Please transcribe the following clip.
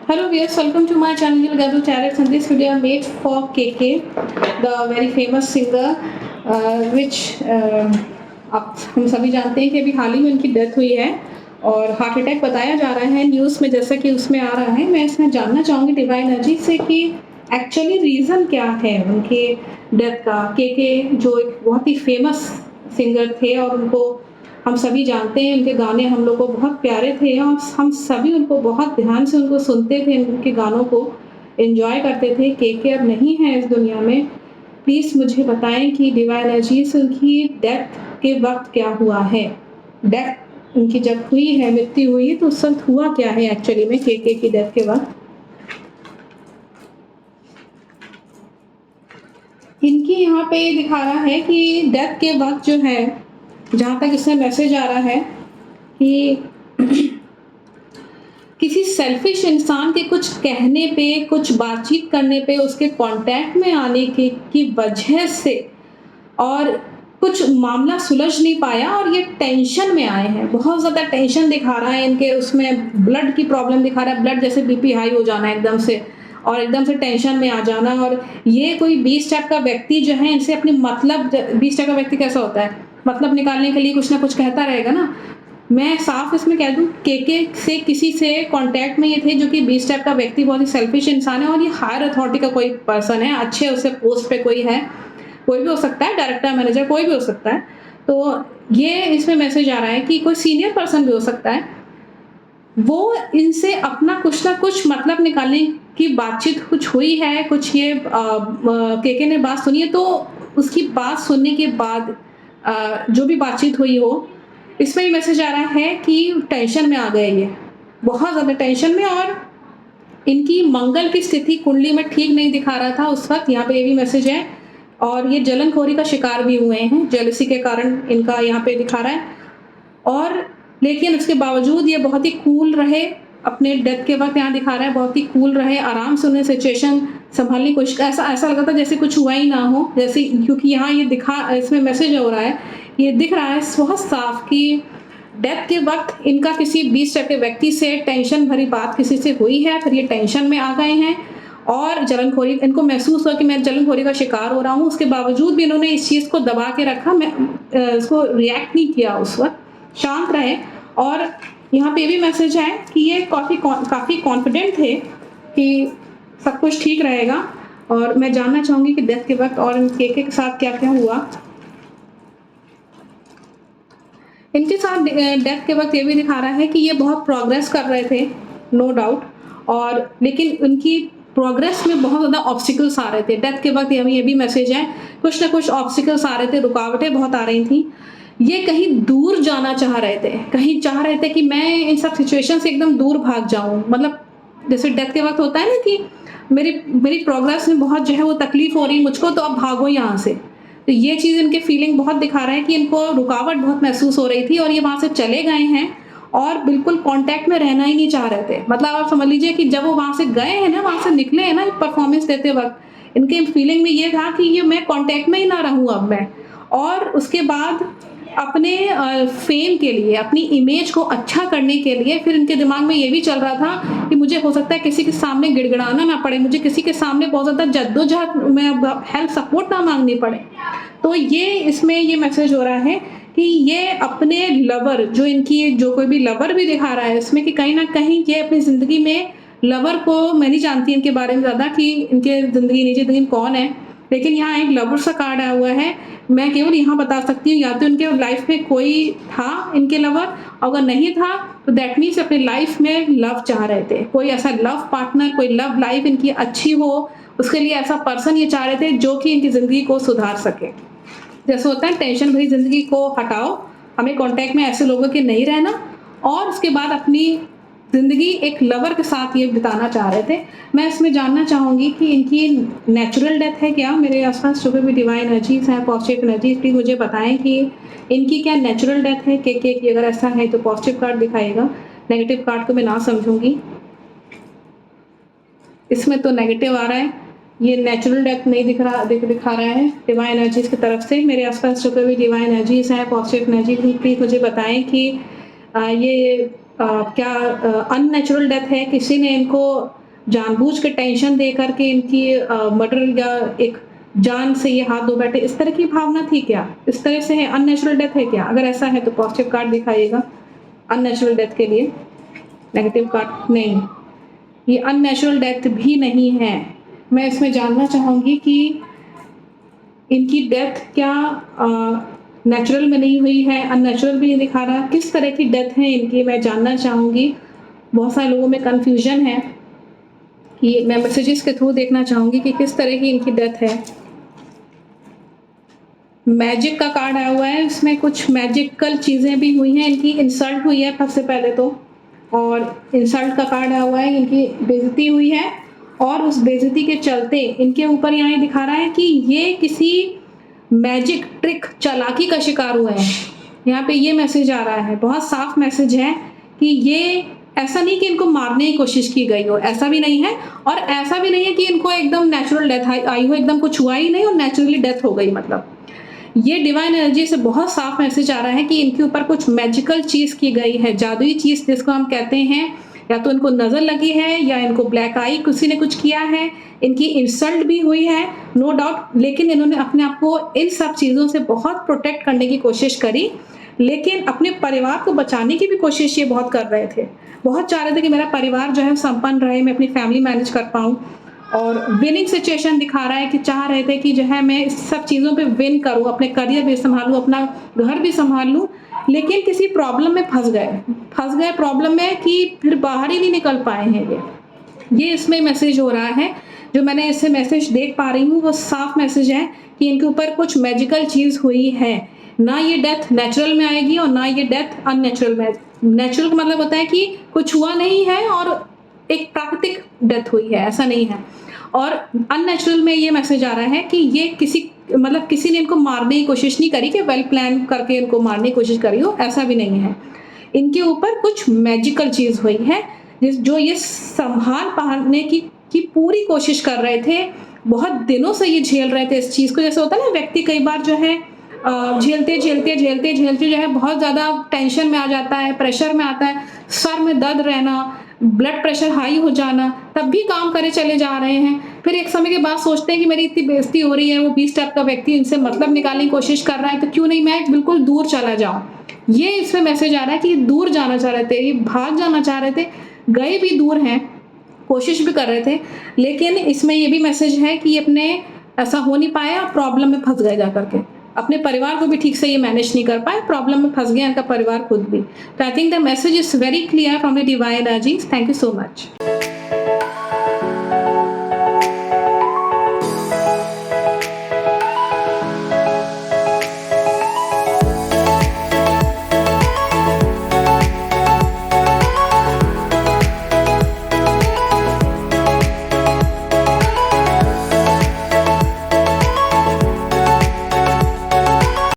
Hello viewers, welcome to my channel Gabu Tarot. And this video I made for KK, the very famous singer, which आप हम सभी जानते हैं कि अभी हाल ही में उनकी डेथ हुई है और हार्ट अटैक बताया जा रहा है न्यूज़ में, जैसा कि उसमें आ रहा है। मैं इसमें जानना चाहूँगी डिवाइन एनर्जी से कि एक्चुअली रीज़न क्या है उनके डेथ का। केके जो एक बहुत ही फेमस सिंगर थे और उनको हम सभी जानते हैं, उनके गाने हम लोग को बहुत प्यारे थे और हम सभी उनको बहुत ध्यान से उनको सुनते थे, उनके गानों को एंजॉय करते थे। केके अब नहीं है इस दुनिया में। प्लीज़ मुझे बताएं कि डिवाइन एनर्जी से उनकी डेथ के वक्त क्या हुआ है। डेथ उनकी जब हुई है, मृत्यु हुई है, तो उस वक्त हुआ क्या है एक्चुअली में केके की डेथ के वक्त। इनकी यहाँ पे दिखा रहा है कि डेथ के वक्त जो है, जहाँ तक इसमें मैसेज आ रहा है कि किसी सेल्फिश इंसान के कुछ कहने पे, कुछ बातचीत करने पे, उसके कांटेक्ट में आने की वजह से और कुछ मामला सुलझ नहीं पाया और ये टेंशन में आए हैं। बहुत ज़्यादा टेंशन दिखा रहा है इनके, उसमें ब्लड की प्रॉब्लम दिखा रहा है, ब्लड जैसे बीपी हाई हो जाना एकदम से और एकदम से टेंशन में आ जाना। और ये कोई 20 टाइप का व्यक्ति जो है, इनसे अपनी मतलब 20 टाइप का व्यक्ति कैसा होता है, मतलब निकालने के लिए कुछ ना कुछ कहता रहेगा ना। मैं साफ इसमें कह दूं, केके से किसी से कांटेक्ट में ये थे जो कि 20 टाइप का व्यक्ति, बहुत ही सेल्फिश इंसान है और ये हायर अथॉरिटी का कोई पर्सन है, अच्छे उससे पोस्ट पे कोई है, कोई भी हो सकता है, डायरेक्टर मैनेजर कोई भी हो सकता है। तो ये इसमें मैसेज आ रहा है कि कोई सीनियर पर्सन भी हो सकता है, वो इनसे अपना कुछ ना कुछ मतलब निकालने की बातचीत कुछ हुई है, कुछ ये केके ने बात सुनी है, तो उसकी बात सुनने के बाद जो भी बातचीत हुई हो, इसमें भी मैसेज आ रहा है कि टेंशन में आ गए ये, बहुत ज़्यादा टेंशन में। और इनकी मंगल की स्थिति कुंडली में ठीक नहीं दिखा रहा था उस वक्त, यहाँ पे ये भी मैसेज है। और ये जलनखोरी का शिकार भी हुए हैं, जेलसी के कारण इनका यहाँ पे दिखा रहा है। और लेकिन उसके बावजूद ये बहुत ही कूल रहे अपने डेथ के वक्त, यहाँ दिखा रहा है बहुत ही कूल रहे, आराम से उन्हें सिचुएशन संभालने की कोशिश, ऐसा लगा था जैसे कुछ हुआ ही ना हो, जैसे, क्योंकि यहाँ ये दिखा, इसमें मैसेज हो रहा है, ये दिख रहा है बहुत साफ कि डेथ के वक्त इनका किसी 20 टाइप के व्यक्ति से टेंशन भरी बात किसी से हुई है, फिर ये टेंशन में आ गए हैं और जलनखोरी, इनको महसूस हुआ कि मैं जलनखोरी का शिकार हो रहा हूँ। उसके बावजूद भी इन्होंने इस चीज़ को दबा के रखा, मैं इसको रिएक्ट नहीं किया, उस वक्त शांत रहे। और यहाँ पे भी मैसेज है कि ये काफ़ी कॉन्फिडेंट थे कि सब कुछ ठीक रहेगा। और मैं जानना चाहूँगी कि डेथ के वक्त और केके के साथ क्या क्या हुआ। इनके साथ डेथ के वक्त ये भी दिखा रहा है कि ये बहुत प्रोग्रेस कर रहे थे, नो डाउट, और लेकिन उनकी प्रोग्रेस में बहुत ज़्यादा ऑब्स्टिकल्स आ रहे थे डेथ के वक्त। ये भी मैसेज है, कुछ ना कुछ ऑब्स्टिकल्स आ रहे थे, रुकावटें बहुत आ रही थी। ये कहीं दूर जाना चाह रहे थे, कहीं चाह रहे थे कि मैं इन सब सिचुएशन से एकदम दूर भाग जाऊं। मतलब जैसे डेथ के वक्त होता है ना कि मेरी प्रोग्रेस में बहुत जो है वो तकलीफ हो रही मुझको, तो अब भागो यहाँ से। तो ये चीज़ इनके फीलिंग बहुत दिखा रहा है कि इनको रुकावट बहुत महसूस हो रही थी और ये वहाँ से चले गए हैं और बिल्कुल कांटेक्ट में रहना ही नहीं चाह रहे थे। मतलब आप समझ लीजिए कि जब वो वहाँ से गए हैं ना, वहाँ से निकले हैं ना परफॉर्मेंस देते वक्त, इनके फीलिंग में ये था कि ये मैं कांटेक्ट में ही ना रहूँ अब मैं। और उसके बाद अपने फेम के लिए, अपनी इमेज को अच्छा करने के लिए, फिर इनके दिमाग में ये भी चल रहा था कि मुझे हो सकता है किसी के सामने गिड़गिड़ाना ना पड़े, मुझे किसी के सामने बहुत ज़्यादा जद्दोजहद में हेल्प सपोर्ट ना मांगनी पड़े। तो ये इसमें ये मैसेज हो रहा है कि ये अपने लवर, जो इनकी जो कोई भी लवर भी दिखा रहा है इसमें, कि कहीं ना कहीं ये अपनी ज़िंदगी में लवर को, मैं नहीं जानती इनके बारे में ज़्यादा कि इनके ज़िंदगी निजी ज़िंदगी में कौन है, लेकिन यहाँ एक लवर सा कार्ड आया हुआ है। मैं केवल यहाँ बता सकती हूँ या तो इनके लाइफ में कोई था इनके लवर, अगर नहीं था तो दैट मीन्स अपने लाइफ में लव चाह रहे थे, कोई ऐसा लव पार्टनर, कोई लव लाइफ इनकी अच्छी हो, उसके लिए ऐसा पर्सन ये चाह रहे थे जो कि इनकी ज़िंदगी को सुधार सके। जैसे होता है टेंशन भरी ज़िंदगी को हटाओ, हमें कांटेक्ट में ऐसे लोगों के नहीं रहना, और उसके बाद अपनी ज़िंदगी एक लवर के साथ ये बिताना चाह रहे थे। मैं इसमें जानना चाहूँगी कि इनकी नेचुरल डेथ है क्या। मेरे आसपास जो भी डिवाइन एनर्जीज हैं, पॉजिटिव एनर्जीज, प्लीज़ मुझे बताएं कि इनकी क्या नेचुरल डेथ है केके की। अगर ऐसा है तो पॉजिटिव कार्ड दिखाएगा, नेगेटिव कार्ड को मैं ना समझूंगी। इसमें तो नेगेटिव आ रहा है, ये नेचुरल डेथ नहीं दिखा रहा है डिवाइन एनर्जीज की तरफ से। मेरे आसपास जो भी डिवाइन एनर्जीज हैं, पॉजिटिव एनर्जी, प्लीज़ मुझे बताएं कि ये क्या अननेचुरल डेथ है, किसी ने इनको जानबूझ के टेंशन दे करके इनकी मर्डर या एक जान से ये हाथ धो बैठे, इस तरह की भावना थी क्या? इस तरह से है, अननेचुरल डेथ है क्या? अगर ऐसा है तो पॉजिटिव कार्ड दिखाइएगा अननेचुरल डेथ के लिए। नेगेटिव कार्ड नहीं, ये अननेचुरल डेथ भी नहीं है। मैं इसमें जानना चाहूँगी कि इनकी डेथ क्या नेचुरल में नहीं हुई है, अननेचुरल भी नहीं दिखा रहा, किस तरह की डेथ है इनकी, मैं जानना चाहूँगी। बहुत सारे लोगों में कन्फ्यूजन है कि मैं मैसेजेस के थ्रू देखना चाहूँगी कि किस तरह की इनकी डेथ है। मैजिक का कार्ड आया हुआ है, इसमें कुछ मैजिकल चीज़ें भी हुई हैं, इनकी इंसल्ट हुई है सबसे पहले तो, और इंसल्ट का कार्ड आया हुआ है, इनकी बेइज्जती हुई है और उस बेइज्जती के चलते इनके ऊपर यहाँ ये दिखा रहा है कि ये किसी मैजिक ट्रिक चालाकी का शिकार हुए हैं। यहाँ पे ये मैसेज आ रहा है, बहुत साफ मैसेज है कि ये ऐसा नहीं कि इनको मारने की कोशिश की गई हो, ऐसा भी नहीं है, और ऐसा भी नहीं है कि इनको एकदम नेचुरल डेथ आई हो, एकदम कुछ हुआ ही नहीं और नेचुरली डेथ हो गई। मतलब ये डिवाइन एनर्जी से बहुत साफ मैसेज आ रहा है कि इनके ऊपर कुछ मैजिकल चीज़ की गई है, जादुई चीज़ जिसको हम कहते हैं, या तो इनको नज़र लगी है या इनको ब्लैक आई किसी ने कुछ किया है, इनकी इंसल्ट भी हुई है नो डाउट, लेकिन इन्होंने अपने आप को इन सब चीज़ों से बहुत प्रोटेक्ट करने की कोशिश करी, लेकिन अपने परिवार को बचाने की भी कोशिश ये बहुत कर रहे थे। बहुत चाह रहे थे कि मेरा परिवार जो है संपन्न रहे, मैं अपनी फैमिली मैनेज कर पाऊँ, और विनिंग सिचुएशन दिखा रहा है कि चाह रहे थे कि जो है मैं इस सब चीज़ों पे विन करूँ, अपने करियर भी संभालूँ, अपना घर भी संभाल लूँ, लेकिन किसी प्रॉब्लम में फँस गए प्रॉब्लम में कि फिर बाहर ही नहीं निकल पाए हैं ये इसमें मैसेज हो रहा है। जो मैंने इससे मैसेज देख पा रही हूँ वो साफ मैसेज है कि इनके ऊपर कुछ मैजिकल चीज़ हुई है। ना ये डेथ नेचुरल में आएगी और ना ये डेथ अननेचुरल में। नेचुरल का मतलब होता है कि कुछ हुआ नहीं है और एक प्राकृतिक डेथ हुई है, ऐसा नहीं है। और अननेचुरल में ये मैसेज आ रहा है कि ये किसी ने इनको मारने की कोशिश नहीं करी कि वेल प्लान करके इनको मारने की कोशिश करी हो, ऐसा भी नहीं है। इनके ऊपर कुछ मैजिकल चीज़ हुई है जो ये संभाल पाने की पूरी कोशिश कर रहे थे। बहुत दिनों से ये झेल रहे थे इस चीज़ को। जैसे होता है ना, व्यक्ति कई बार जो है झेलते जो है बहुत ज़्यादा टेंशन में आ जाता है, प्रेशर में आता है, सर में दर्द रहना, ब्लड प्रेशर हाई हो जाना, तब भी काम करे चले जा रहे हैं। फिर एक समय के बाद सोचते हैं कि मेरी इतनी बेइज्जती हो रही है, वो 20 टाइप का व्यक्ति इनसे मतलब निकालने की कोशिश कर रहा है, तो क्यों नहीं मैं बिल्कुल दूर चला जाऊं। ये इसमें मैसेज आ रहा है कि दूर जाना चाह रहे थे, ये भाग जाना चाह रहे थे, गए भी दूर हैं, कोशिश भी कर रहे थे, लेकिन इसमें ये भी मैसेज है कि अपने ऐसा हो नहीं पाया, प्रॉब्लम में फंस गए जा करके, अपने परिवार को भी ठीक से ये मैनेज नहीं कर पाए, प्रॉब्लम में फंस गया इनका परिवार खुद भी। तो I think the message is very clear from the divine energies. Thank you so much.